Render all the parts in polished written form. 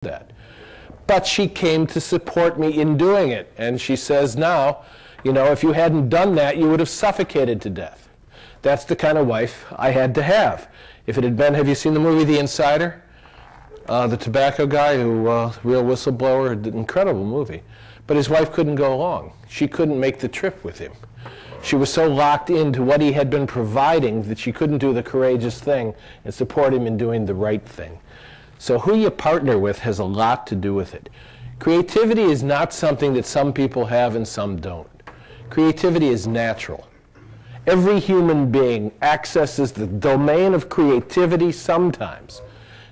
that. But she came to support me in doing it. And she says now, you know, if you hadn't done that, you would have suffocated to death. That's the kind of wife I had to have. If it had been, have you seen the movie The Insider? The tobacco guy who, real whistleblower, an incredible movie. But his wife couldn't go along. She couldn't make the trip with him. She was so locked into what he had been providing that she couldn't do the courageous thing and support him in doing the right thing. So who you partner with has a lot to do with it. Creativity is not something that some people have and some don't. Creativity is natural. Every human being accesses the domain of creativity sometimes.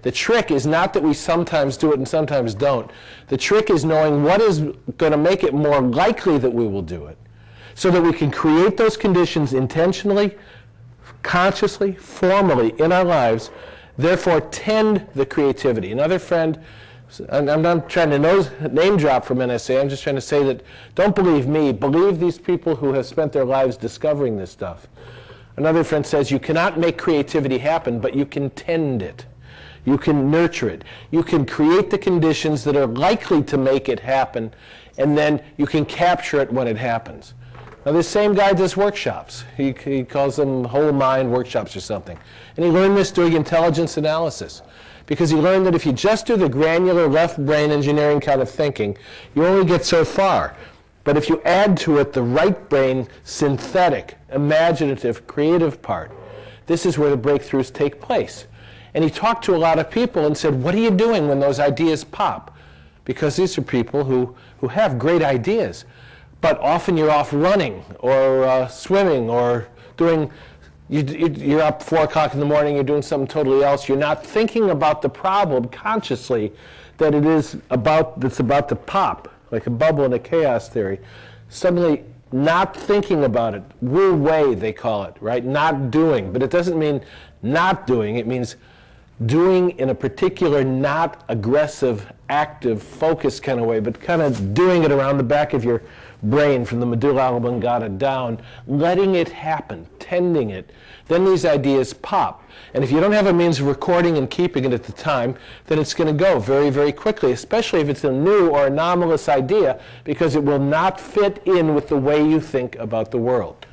The trick is not that we sometimes do it and sometimes don't. The trick is knowing what is going to make it more likely that we will do it, so that we can create those conditions intentionally, consciously, formally in our lives, therefore tend the creativity. Another friend, and I'm not trying to name drop from NSA, I'm just trying to say that don't believe me, believe these people who have spent their lives discovering this stuff. Another friend says you cannot make creativity happen, but you can tend it. You can nurture it. You can create the conditions that are likely to make it happen, and then you can capture it when it happens. Now, this same guy does workshops. He calls them whole mind workshops or something. And he learned this doing intelligence analysis, because he learned that if you just do the granular left brain engineering kind of thinking, you only get so far. But if you add to it the right brain synthetic, imaginative, creative part, this is where the breakthroughs take place. And he talked to a lot of people and said, what are you doing when those ideas pop? Because these are people who have great ideas. But often you're off running or swimming or doing, you're up 4 o'clock in the morning, you're doing something totally else. You're not thinking about the problem consciously that that's about to pop, like a bubble in a chaos theory. Suddenly not thinking about it, Wu Wei they call it, right? Not doing, but it doesn't mean not doing, it means doing in a particular, not aggressive, active, focused kind of way, but kind of doing it around the back of your brain from the medulla oblongata down, letting it happen, tending it. Then these ideas pop. And if you don't have a means of recording and keeping it at the time, then it's going to go very, very quickly, especially if it's a new or anomalous idea, because it will not fit in with the way you think about the world.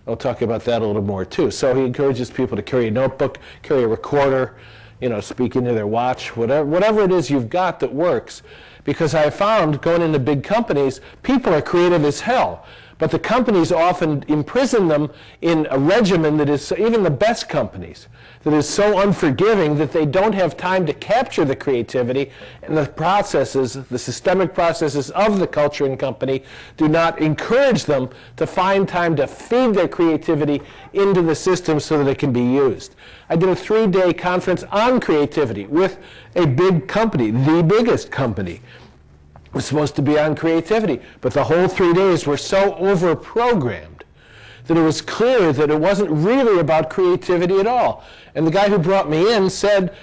I'll talk about that a little more too. So he encourages people to carry a notebook, carry a recorder, you know, speak into their watch, whatever it is you've got that works. Because I found, going into big companies, people are creative as hell. But the companies often imprison them in a regimen that is, even the best companies, that is so unforgiving that they don't have time to capture the creativity, and the processes, the systemic processes of the culture and company do not encourage them to find time to feed their creativity into the system so that it can be used. I did a 3-day conference on creativity with a big company, the biggest company. It was supposed to be on creativity, but the whole 3 days were so over-programmed that it was clear that it wasn't really about creativity at all. And the guy who brought me in said,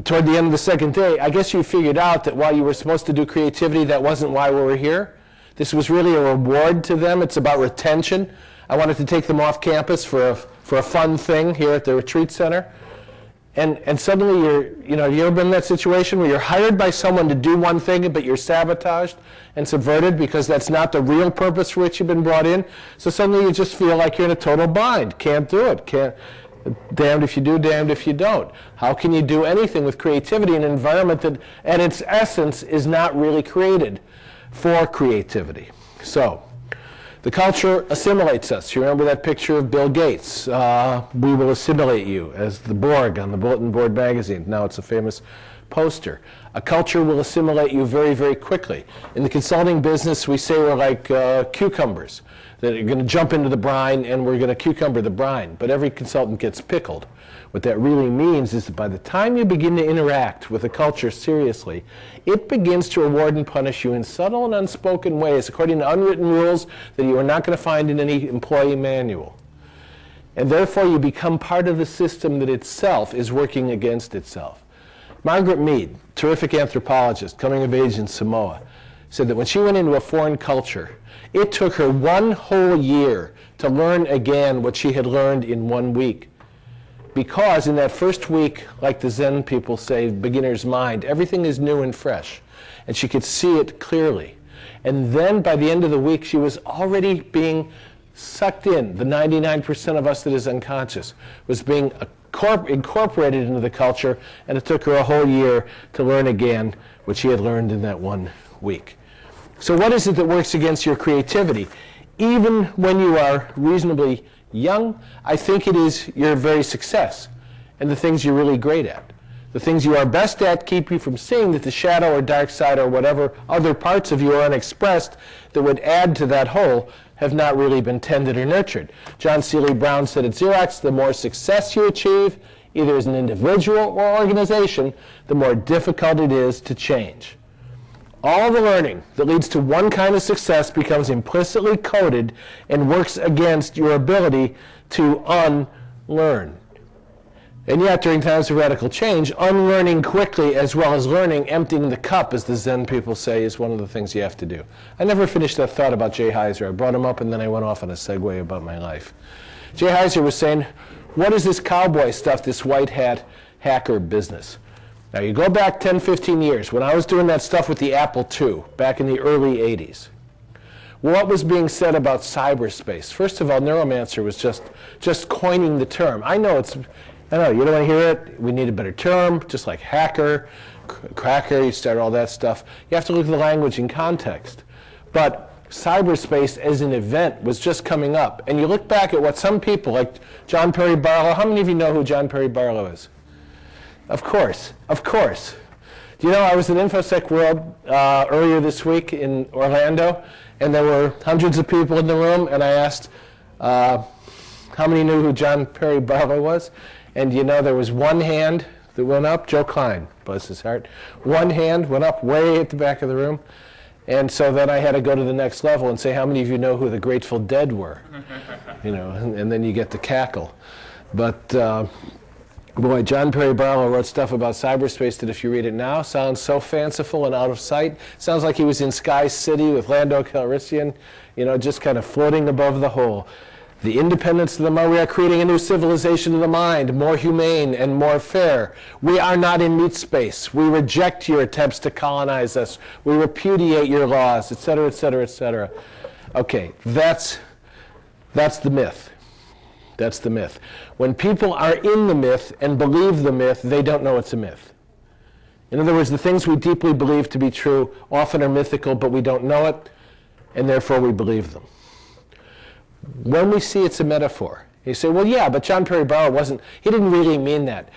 toward the end of the second day, I guess you figured out that while you were supposed to do creativity, that wasn't why we were here. This was really a reward to them. It's about retention. I wanted to take them off campus for a fun thing here at the retreat center. And suddenly you ever been in that situation where you're hired by someone to do one thing, but you're sabotaged and subverted because that's not the real purpose for which you've been brought in? So suddenly you just feel like you're in a total bind. Can't do it. Damned if you do, damned if you don't. How can you do anything with creativity in an environment that, at its essence, is not really created for creativity? So, the culture assimilates us. You remember that picture of Bill Gates? We will assimilate you, as the Borg on the Bulletin Board magazine. Now it's a famous poster. A culture will assimilate you very, very quickly. In the consulting business, we say we're like cucumbers, that are going to jump into the brine and we're going to cucumber the brine. But every consultant gets pickled. What that really means is that by the time you begin to interact with a culture seriously, it begins to reward and punish you in subtle and unspoken ways, according to unwritten rules that you are not going to find in any employee manual. And therefore, you become part of the system that itself is working against itself. Margaret Mead, terrific anthropologist, coming of age in Samoa, said that when she went into a foreign culture, it took her 1 whole year to learn again what she had learned in 1 week. because in that first week, like the Zen people say, beginner's mind, everything is new and fresh. And she could see it clearly. And then by the end of the week, she was already being sucked in. The 99% of us that is unconscious was being incorporated into the culture, and it took her a whole year to learn again what she had learned in that 1 week. So what is it that works against your creativity? Even when you are reasonably young, I think it is your very success and the things you're really great at. The things you are best at keep you from seeing that the shadow or dark side or whatever other parts of you are unexpressed that would add to that whole have not really been tended or nurtured. John Seeley Brown said at Xerox, the more success you achieve, either as an individual or organization, the more difficult it is to change. All the learning that leads to one kind of success becomes implicitly coded and works against your ability to unlearn. And yet, during times of radical change, unlearning quickly as well as learning, emptying the cup, as the Zen people say, is one of the things you have to do. I never finished that thought about Jay Heiser. I brought him up and then I went off on a segue about my life. Jay Heiser was saying, what is this cowboy stuff, this white hat hacker business? Now, you go back 10, 15 years, when I was doing that stuff with the Apple II, back in the early 80s. What was being said about cyberspace? First of all, Neuromancer was just coining the term. I know, you don't want to hear it. We need a better term, just like hacker, cracker, you start all that stuff. You have to look at the language in context. But cyberspace as an event was just coming up. And you look back at what some people, like John Perry Barlow, how many of you know who John Perry Barlow is? Of course, of course. Do you know, I was at InfoSec World earlier this week in Orlando, and there were hundreds of people in the room, and I asked how many knew who John Perry Barlow was? And you know, there was one hand that went up, Joe Klein, bless his heart. One hand went up way at the back of the room. And so then I had to go to the next level and say, how many of you know who the Grateful Dead were? You know, and then you get the cackle. But boy, John Perry Barlow wrote stuff about cyberspace that if you read it now, sounds so fanciful and out of sight. Sounds like he was in Sky City with Lando Calrissian, you know, just kind of floating above the whole. The independence of the mind, we are creating a new civilization of the mind, more humane and more fair. We are not in meat space. We reject your attempts to colonize us. We repudiate your laws, et cetera, et cetera, et cetera. Okay, that's the myth. That's the myth. When people are in the myth and believe the myth, they don't know it's a myth. In other words, the things we deeply believe to be true often are mythical, but we don't know it, and therefore we believe them. When we see it's a metaphor, you say, well, yeah, but John Perry Barlow he didn't really mean that.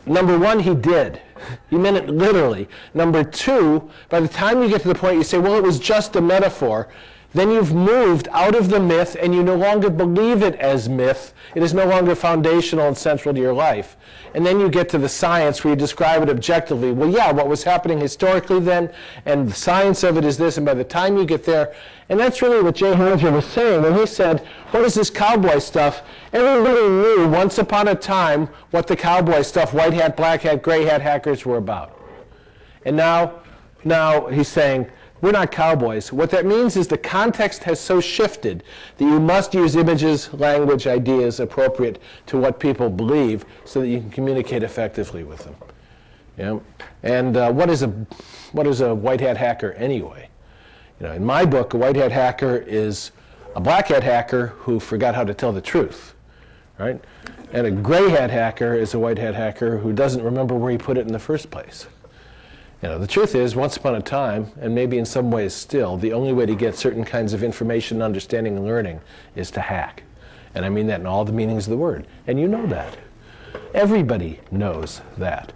Number one, he did. He meant it literally. Number two, by the time you get to the point you say, well, it was just a metaphor, then you've moved out of the myth and you no longer believe it as myth. It is no longer foundational and central to your life. And then you get to the science where you describe it objectively. Well, yeah, what was happening historically then, and the science of it is this, and by the time you get there, and that's really what Jay Heiser was saying when he said, what is this cowboy stuff? Everybody knew once upon a time what the cowboy stuff, white hat, black hat, gray hat hackers were about. And now he's saying, we're not cowboys. What that means is the context has so shifted that you must use images, language, ideas appropriate to what people believe so that you can communicate effectively with them. Yeah? And what is a white hat hacker anyway? You know, in my book, a white hat hacker is a black hat hacker who forgot how to tell the truth, right? And a gray hat hacker is a white hat hacker who doesn't remember where he put it in the first place. You know, the truth is, once upon a time, and maybe in some ways still, the only way to get certain kinds of information, understanding, and learning is to hack. And I mean that in all the meanings of the word. And you know that. Everybody knows that.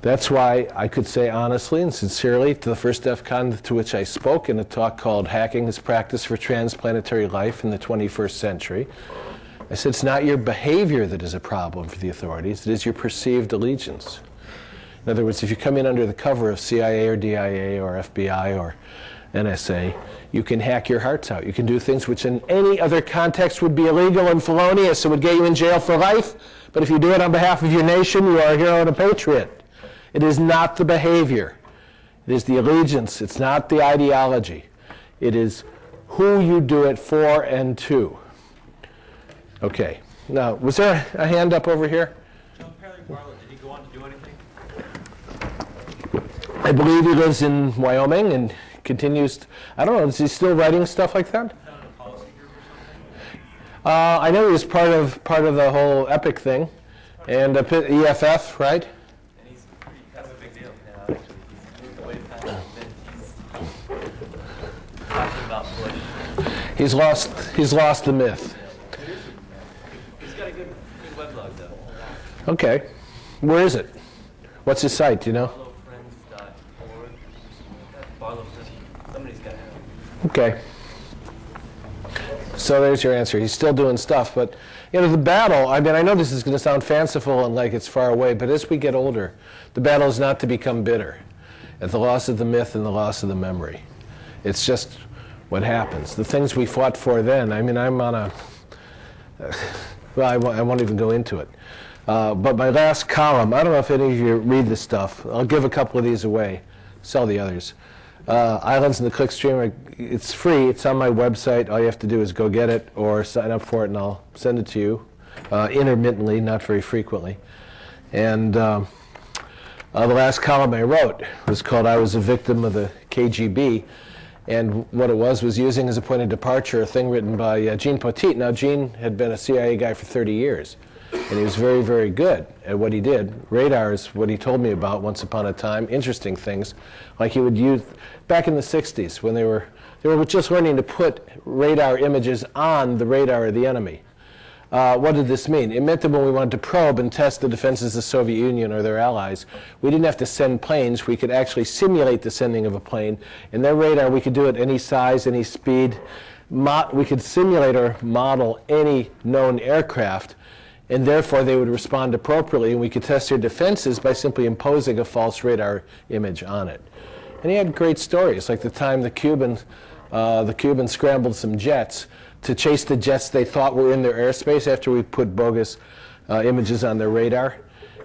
That's why I could say honestly and sincerely to the first DEF CON to which I spoke in a talk called Hacking as Practice for Transplanetary Life in the 21st Century, I said it's not your behavior that is a problem for the authorities, it is your perceived allegiance. In other words, if you come in under the cover of CIA or DIA or FBI or NSA, you can hack your hearts out. You can do things which in any other context would be illegal and felonious and would get you in jail for life. But if you do it on behalf of your nation, you are a hero and a patriot. It is not the behavior. It is the allegiance. It's not the ideology. It is who you do it for and to. Okay. Now, was there a hand up over here? John Perry Barlow, did he go on to do anything? I believe he lives in Wyoming and continues. I don't know. Is he still writing stuff like that? Founded a policy group or something? I know he was part of the whole EPIC thing, and EFF, right? And that's a big deal now, actually. He's moved away past it. He's talking about Bush. He's lost the myth. He's got a good weblog, though. Okay. Where is it? What's his site, do you know? BarlowFriends.org. Barlow Friends. Somebody's got it. Okay. So there's your answer. He's still doing stuff, but you know, the battle, I mean, I know this is going to sound fanciful and like it's far away, but as we get older, the battle is not to become bitter at the loss of the myth and the loss of the memory. It's just what happens. The things we fought for then, I mean, I'm on a, well, I won't even go into it. But my last column, I don't know if any of you read this stuff. I'll give a couple of these away, sell the others. Islands in the Clickstream, it's free. It's on my website. All you have to do is go get it or sign up for it, and I'll send it to you intermittently, not very frequently. And the last column I wrote was called "I Was a Victim of the KGB." And what it was using as a point of departure a thing written by Gene Poteet. Now, Gene had been a CIA guy for 30 years. And he was very, very good at what he did. Radar is what he told me about once upon a time. Interesting things, like he would use back in the 60s when they were just learning to put radar images on the radar of the enemy. What did this mean? It meant that when we wanted to probe and test the defenses of the Soviet Union or their allies, we didn't have to send planes. We could actually simulate the sending of a plane. In their radar, we could do it any size, any speed. We could simulate or model any known aircraft, and therefore they would respond appropriately, and we could test their defenses by simply imposing a false radar image on it. And he had great stories, like the time the Cubans scrambled some jets to chase the jets they thought were in their airspace after we put bogus images on their radar.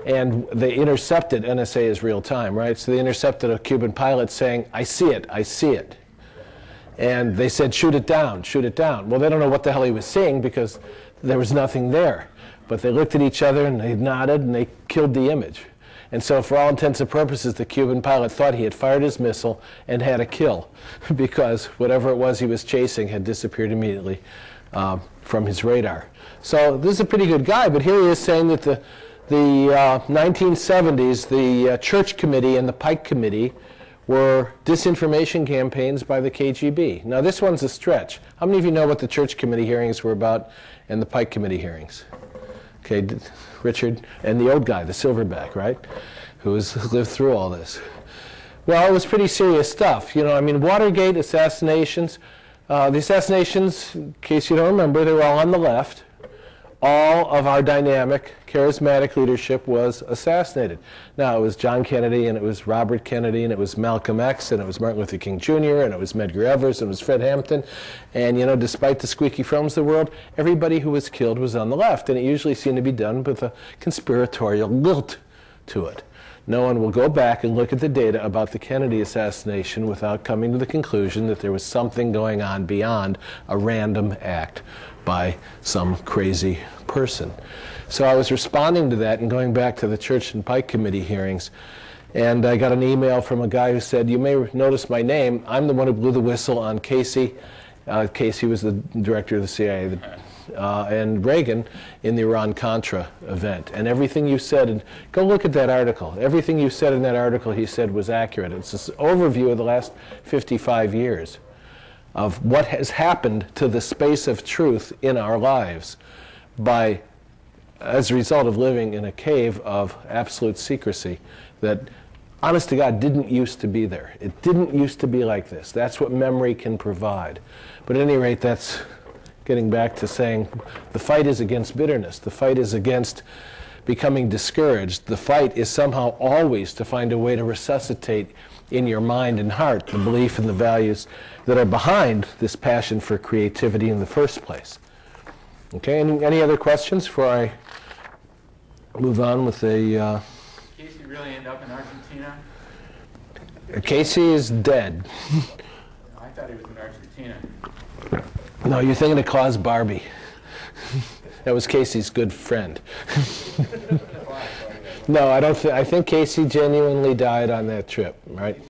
And they intercepted, NSA is real time, right? So they intercepted a Cuban pilot saying, "I see it, I see it." And they said, "Shoot it down, shoot it down." Well, they don't know what the hell he was seeing because there was nothing there. But they looked at each other and they nodded and they killed the image. And so for all intents and purposes, the Cuban pilot thought he had fired his missile and had a kill because whatever it was he was chasing had disappeared immediately from his radar. So this is a pretty good guy, but here he is saying that the 1970s, the Church Committee and the Pike Committee were disinformation campaigns by the KGB. Now this one's a stretch. How many of you know what the Church Committee hearings were about and the Pike Committee hearings? Okay, Richard, and the old guy, the silverback, right, who has lived through all this. Well, it was pretty serious stuff. You know, I mean, Watergate, assassinations. The assassinations, in case you don't remember, they were all on the left. All of our dynamic, charismatic leadership was assassinated. Now, it was John Kennedy, and it was Robert Kennedy, and it was Malcolm X, and it was Martin Luther King Jr., and it was Medgar Evers, and it was Fred Hampton. And, you know, despite the squeaky films of the world, everybody who was killed was on the left, and it usually seemed to be done with a conspiratorial lilt to it. No one will go back and look at the data about the Kennedy assassination without coming to the conclusion that there was something going on beyond a random act by some crazy person. So I was responding to that and going back to the Church and Pike Committee hearings, and I got an email from a guy who said, "You may notice my name. I'm the one who blew the whistle on Casey." Casey was the director of the CIA, and Reagan in the Iran-Contra event. And everything you said, and go look at that article. Everything you said in that article, he said, was accurate. It's this overview of the last 55 years of what has happened to the space of truth in our lives as a result of living in a cave of absolute secrecy that, honest to God, didn't used to be there. It didn't used to be like this. That's what memory can provide. But at any rate, that's getting back to saying the fight is against bitterness. The fight is against becoming discouraged. The fight is somehow always to find a way to resuscitate in your mind and heart the belief and the values that are behind this passion for creativity in the first place. Okay, any other questions before I move on with the... Casey really end up in Argentina? Casey is dead. I thought he was in Argentina. No, you're thinking of Klaus Barbie. That was Casey's good friend. No, I don't. I think Casey genuinely died on that trip, right?